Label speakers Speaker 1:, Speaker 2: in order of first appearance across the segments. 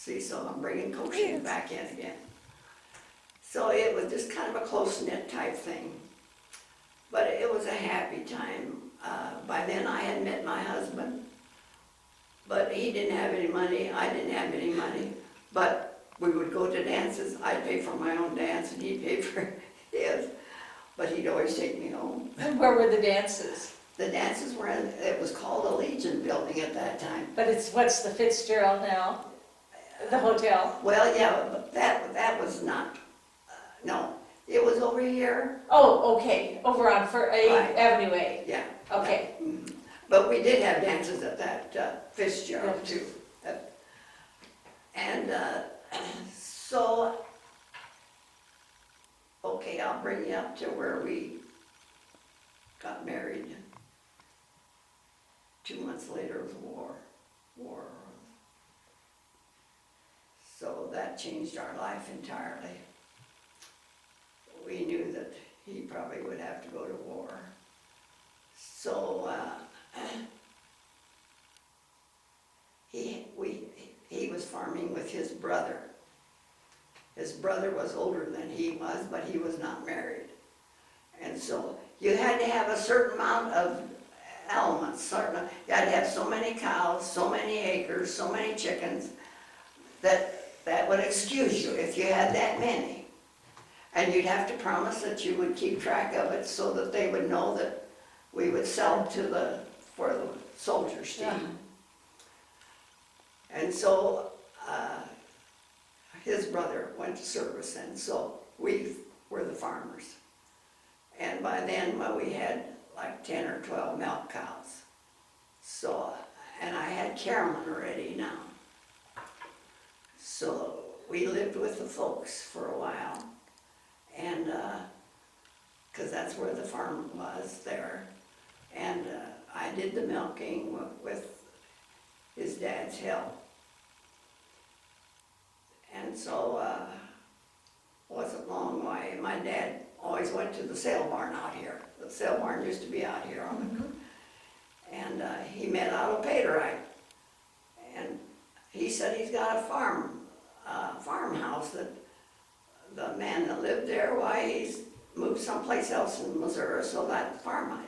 Speaker 1: See, so I'm bringing coaching back in again. So it was just kind of a close-knit type thing. But it was a happy time. By then I had met my husband, but he didn't have any money, I didn't have any money. But we would go to dances. I'd pay for my own dance and he'd pay for his. But he'd always take me home.
Speaker 2: And where were the dances?
Speaker 1: The dances were in, it was called the Legion Building at that time.
Speaker 2: But what's the Fitzgerald now? The hotel?
Speaker 1: Well, yeah, but that was not, no. It was over here.
Speaker 2: Oh, okay, over on
Speaker 1: Right.
Speaker 2: Avenue A.
Speaker 1: Yeah.
Speaker 2: Okay.
Speaker 1: Mhm. But we did have dances at that Fitzgerald too. And so, okay, I'll bring you up to where we got married. 2 months later was war. So that changed our life entirely. We knew that he probably would have to go to war. So he was farming with his brother. His brother was older than he was, but he was not married. And so you had to have a certain amount of elements. You had to have so many cows, so many acres, so many chickens, that would excuse you if you had that many. And you'd have to promise that you would keep track of it so that they would know that we would sell for the soldiers to eat. And so his brother went to service, and so we were the farmers. And by then we had like 10 or 12 milk cows. So, and I had Carolyn already now. So we lived with the folks for a while. And, because that's where the farm was there. And I did the milking with his dad's help. And so, wasn't long why my dad always went to the sale barn out here. The sale barn used to be out here on the, and he met Otto Paterite. And he said he's got a farmhouse that the man that lived there, why he's moved someplace else in Missouri, so that farm,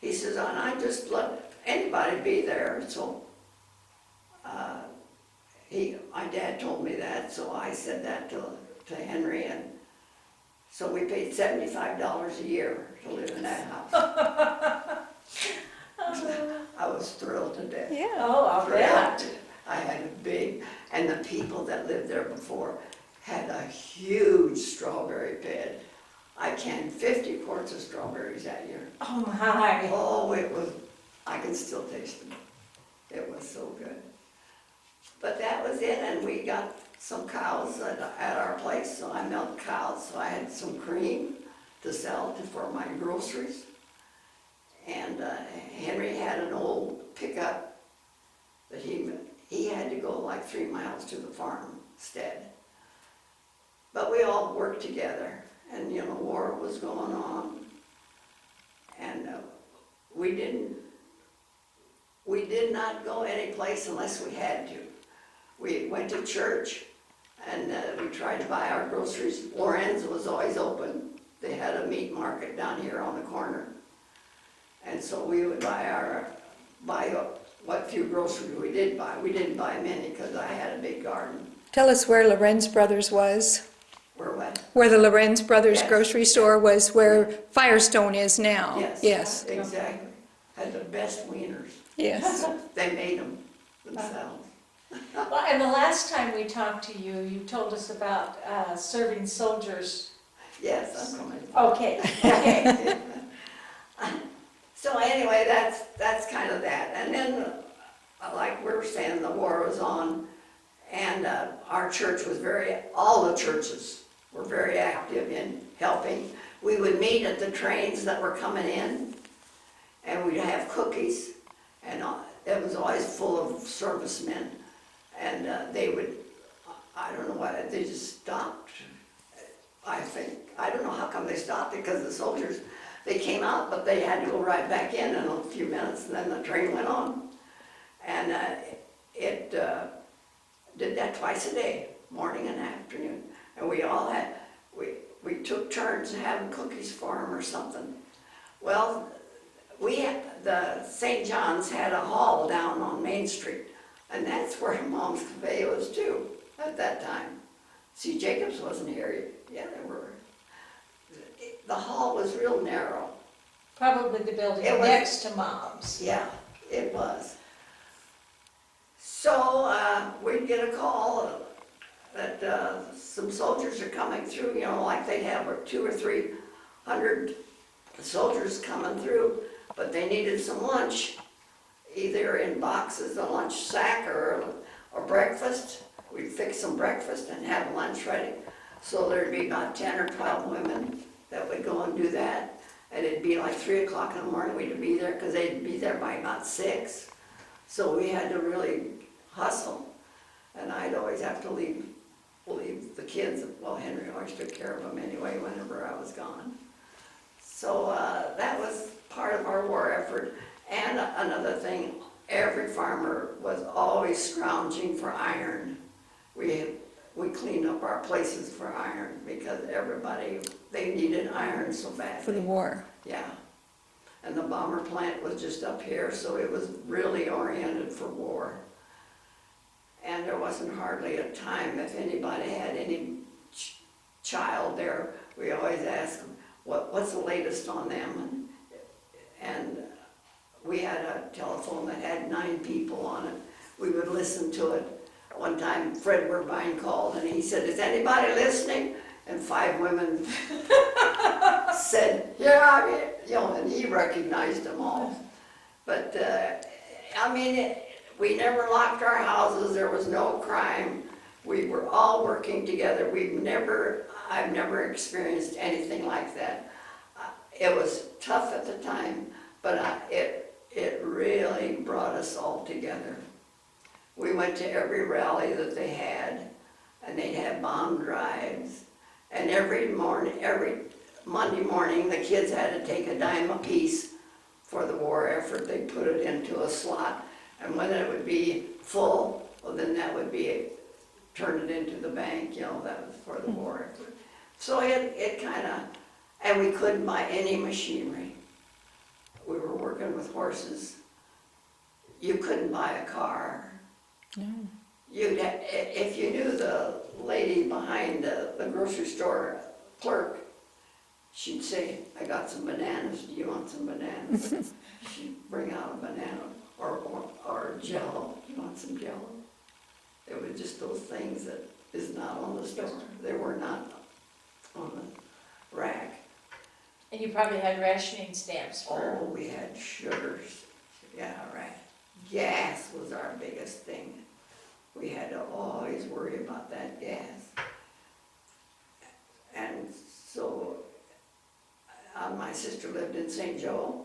Speaker 1: he says, and I just let anybody be there. So my dad told me that, so I said that to Henry, and so we paid $75 a year to live in that house. I was thrilled to death.
Speaker 3: Yeah.
Speaker 2: Oh, I'll bet.
Speaker 1: I had a big, and the people that lived there before had a huge strawberry bed. I canned 50 quarts of strawberries that year.
Speaker 2: Oh my.
Speaker 1: Oh, it was, I can still taste them. It was so good. But that was it, and we got some cows at our place, so I milked cows, so I had some cream to sell for my groceries. And Henry had an old pickup that he had to go like 3 miles to the farmstead. But we all worked together, and you know, war was going on, and we did not go any place unless we had to. We went to church, and we tried to buy our groceries. Lorenz was always open. They had a meat market down here on the corner, and so we would buy what few groceries we did buy. We didn't buy many because I had a big garden.
Speaker 3: Tell us where Lorenz Brothers was.
Speaker 1: Where what?
Speaker 3: Where the Lorenz Brothers
Speaker 1: Yes.
Speaker 3: grocery store was, where Firestone is now.
Speaker 1: Yes.
Speaker 3: Yes.
Speaker 1: Exactly. Had the best wieners.
Speaker 3: Yes.
Speaker 1: They made them themselves.
Speaker 2: Well, and the last time we talked to you, you told us about serving soldiers.
Speaker 1: Yes, I'm coming.
Speaker 2: Okay, okay.
Speaker 1: So anyway, that's kind of that. And then, like we were saying, the war was on, and our church was all the churches were very active in helping. We would meet at the trains that were coming in, and we'd have cookies, and it was always full of servicemen. And they would, I don't know why, they just stopped. I don't know how come they stopped it, because the soldiers, they came out, but they had to go right back in a few minutes, and then the train went on. And it did did that twice a day, morning and afternoon. And we all had, we took turns having cookies for them or something. Well, the St. John's had a hall down on Main Street, and that's where Mom's Cafe was too, at that time. See, Jacobs wasn't here, yeah, there were. The hall was real narrow.
Speaker 2: Probably the building
Speaker 1: It was-
Speaker 2: next to Mom's.
Speaker 1: Yeah, it was. So, we'd get a call that some soldiers are coming through, you know, like they'd have 200 or 300 soldiers coming through, but they needed some lunch, either in boxes, a lunch sack, or breakfast. We'd fix some breakfast and have lunch ready. So there'd be about 10 or 12 women that would go and do that. And it'd be like 3 o'clock in the morning, we'd be there, because they'd be there by about 6. So we had to really hustle. And I'd always have to leave the kids. Well, Henry always took care of them anyway whenever I was gone. So that was part of our war effort. And another thing, every farmer was always scrounging for iron. We cleaned up our places for iron, because everybody, they needed iron so badly.
Speaker 3: For the war.
Speaker 1: Yeah. And the bomber plant was just up here, so it was really oriented for war. And there wasn't hardly a time, if anybody had any child there, we always asked them, what's the latest on them? And we had a telephone that had 9 people on it. We would listen to it. One time Fred Werbine called and he said, is anybody listening? And 5 women said, yeah, you know, and he recognized them all. But, I mean, we never locked our houses, there was no crime. We were all working together. I've never experienced anything like that. It was tough at the time, but it really brought us all together. We went to every rally that they had, and they'd have bomb drives. And every Monday morning, the kids had to take a dime apiece for the war effort. They'd put it into a slot, and when it would be full, well, then that would be turned it into the bank, you know, that was for the war effort. So it kind of, and we couldn't buy any machinery. We were working with horses. You couldn't buy a car.
Speaker 3: No.
Speaker 1: If you knew the lady behind the grocery store clerk, she'd say, I got some bananas, do you want some bananas? She'd bring out a banana or Jell-O, do you want some Jell-O? It was just those things that is not on the store. They were not on the rack.
Speaker 2: And you probably had rationing stamps for.
Speaker 1: Oh, we had sugars. Yeah, right. Gas was our biggest thing. We had to always worry about that gas. And so, my sister lived in St. Joe.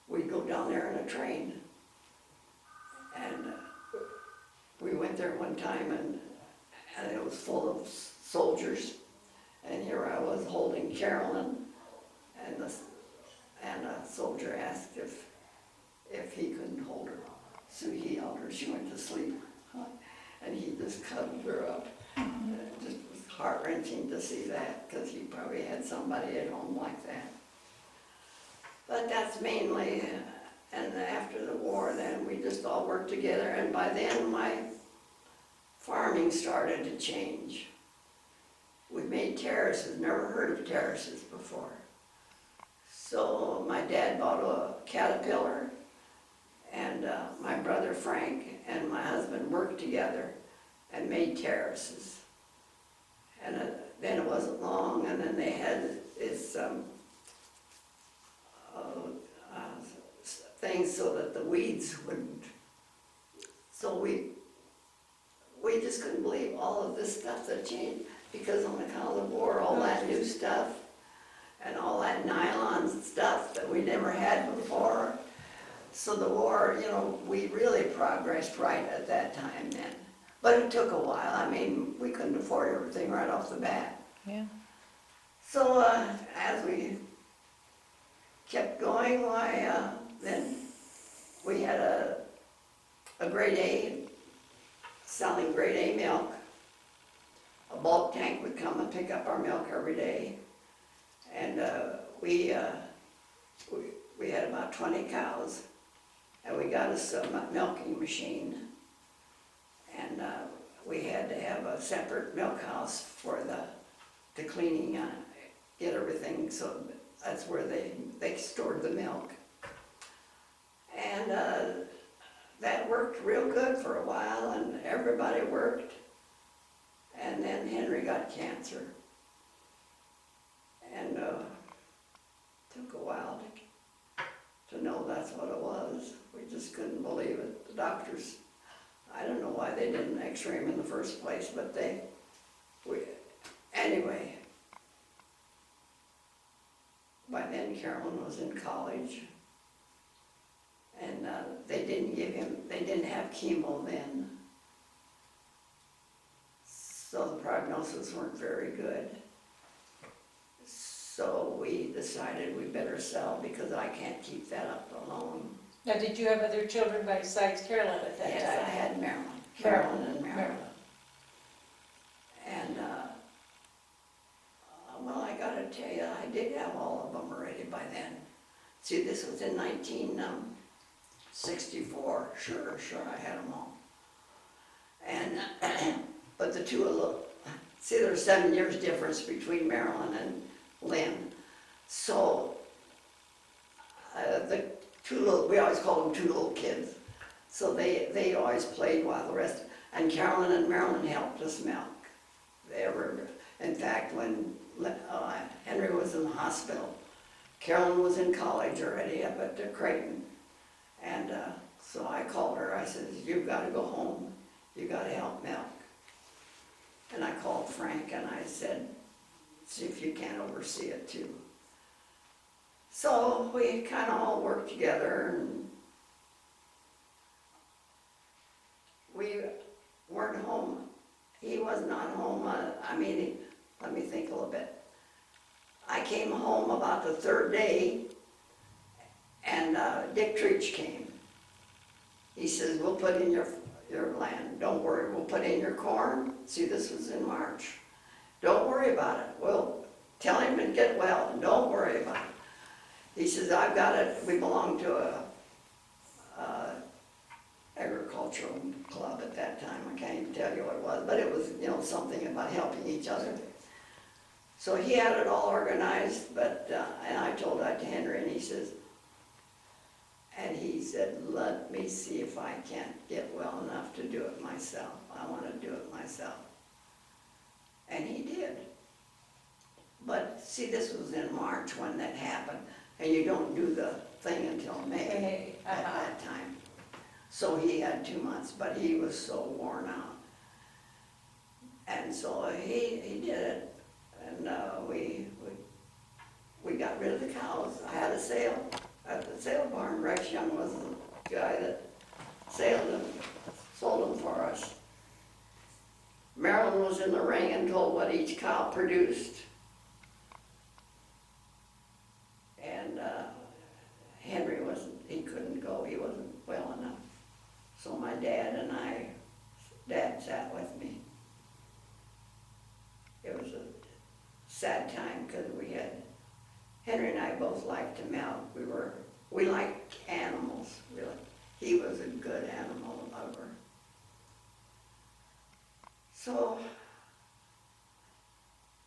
Speaker 1: We'd go down there in a train. And we went there one time and it was full of soldiers. And here I was holding Carolyn, and a soldier asked if he couldn't hold her. So he held her, she went to sleep. And he just cuddled her up. And it just was heart-wrenching to see that, because he probably had somebody at home like that. But that's mainly, and after the war then, we just all worked together, and by then my farming started to change. We made terraces, never heard of terraces before. So my dad bought a Caterpillar, and my brother Frank and my husband worked together and made terraces. And then it wasn't long, and then they had this things so that the weeds wouldn't. So we just couldn't believe all of this stuff that changed, because on account of the war, all that new stuff and all that nylon stuff that we never had before. So the war, you know, we really progressed right at that time then. But it took a while. I mean, we couldn't afford everything right off the bat.
Speaker 3: Yeah.
Speaker 1: So as we kept going, then we had a grade A selling grade A milk. A bulk tank would come and pick up our milk every day. And we had about 20 cows, and we got us a milking machine. And we had to have a separate milk house for the cleaning, get everything, so that's where they stored the milk. And that worked real good for a while, and everybody worked. And then Henry got cancer. And took a while to know that's what it was. We just couldn't believe it. The doctors, I don't know why they didn't x-ray him in the first place, but anyway. By then Carolyn was in college. And they didn't have chemo then. So the prognosis weren't very good. So we decided we better sell because I can't keep that up alone.
Speaker 2: Now, did you have other children besides Carolyn at that
Speaker 1: Yes, I
Speaker 2: time?
Speaker 1: had Carolyn and Marilyn.
Speaker 2: Marilyn.
Speaker 1: And, well, I gotta tell you, I did have all of them already by then. See, this was in 1964. Sure, I had them all. And, but the two of them, see, there's 7 years difference between Marilyn and Lynn. So, the two little, we always called them two little kids. So they always played while the rest, and Carolyn and Marilyn helped us milk. In fact, when Henry was in the hospital, Carolyn was in college already up at Creighton. And so I called her, I said, you've got to go home, you got to help milk. And I called Frank and I said, see if you can oversee it too. So we kind of all worked together, and we weren't home. He was not home, let me think a little bit. I came home about the 3rd day, and Dick Treach came. He says, we'll put in your land, don't worry, we'll put in your corn. See, this was in March. Don't worry about it. We'll tell him and get well, and don't worry about it. He says, I've got it, we belong to a agricultural club at that time. I can't even tell you what it was, but it was, something about helping each other. So he had it all organized, but, and I told that to Henry, and he said, let me see if I can't get well enough to do it myself. I want to do it myself. And he did. But see, this was in March when that happened, and you don't do the thing until May at that time. So he had 2 months, but he was so worn out. And so he did it, and we got rid of the cows. I had a sale at the sale barn. Rex Young was the guy that sold them for us. Marilyn was in the ring and told what each cow produced. And Henry he couldn't go, he wasn't well enough. So my dad sat with me. It was a sad time because Henry and I both liked to milk. We liked animals, really. He was a good animal lover. So,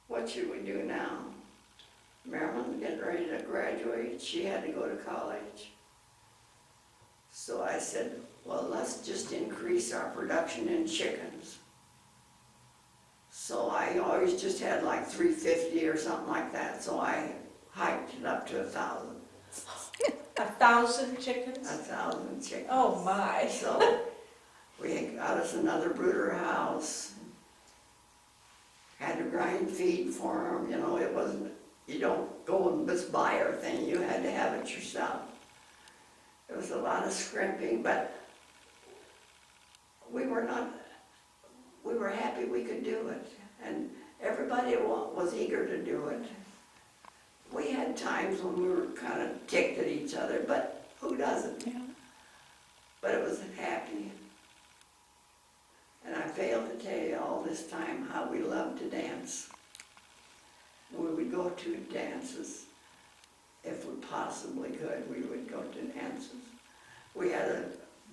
Speaker 1: what should we do now? Marilyn's getting ready to graduate. She had to go to college. So I said, well, let's just increase our production in chickens. So I always just had like 350 or something like that. So I hiked it up to 1,000.
Speaker 2: 1,000 chickens?
Speaker 1: 1,000 chickens.
Speaker 2: Oh my.
Speaker 1: So we got us another brooder house. Had to grind feed for them. It wasn't, you don't go and just buy everything. You had to have it yourself. It was a lot of scrimping, but we were happy we could do it. And everybody was eager to do it. We had times when we were kind of ticked at each other, but who doesn't?
Speaker 3: Yeah.
Speaker 1: But it was happy. And I failed to tell you all this time how we loved to dance. We would go to dances. If we possibly could, we would go to dances. We had a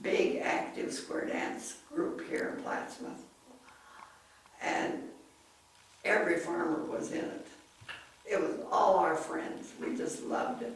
Speaker 1: big active square dance group here in Plattsmouth. And every farmer was in it. It was all our friends. We just loved it.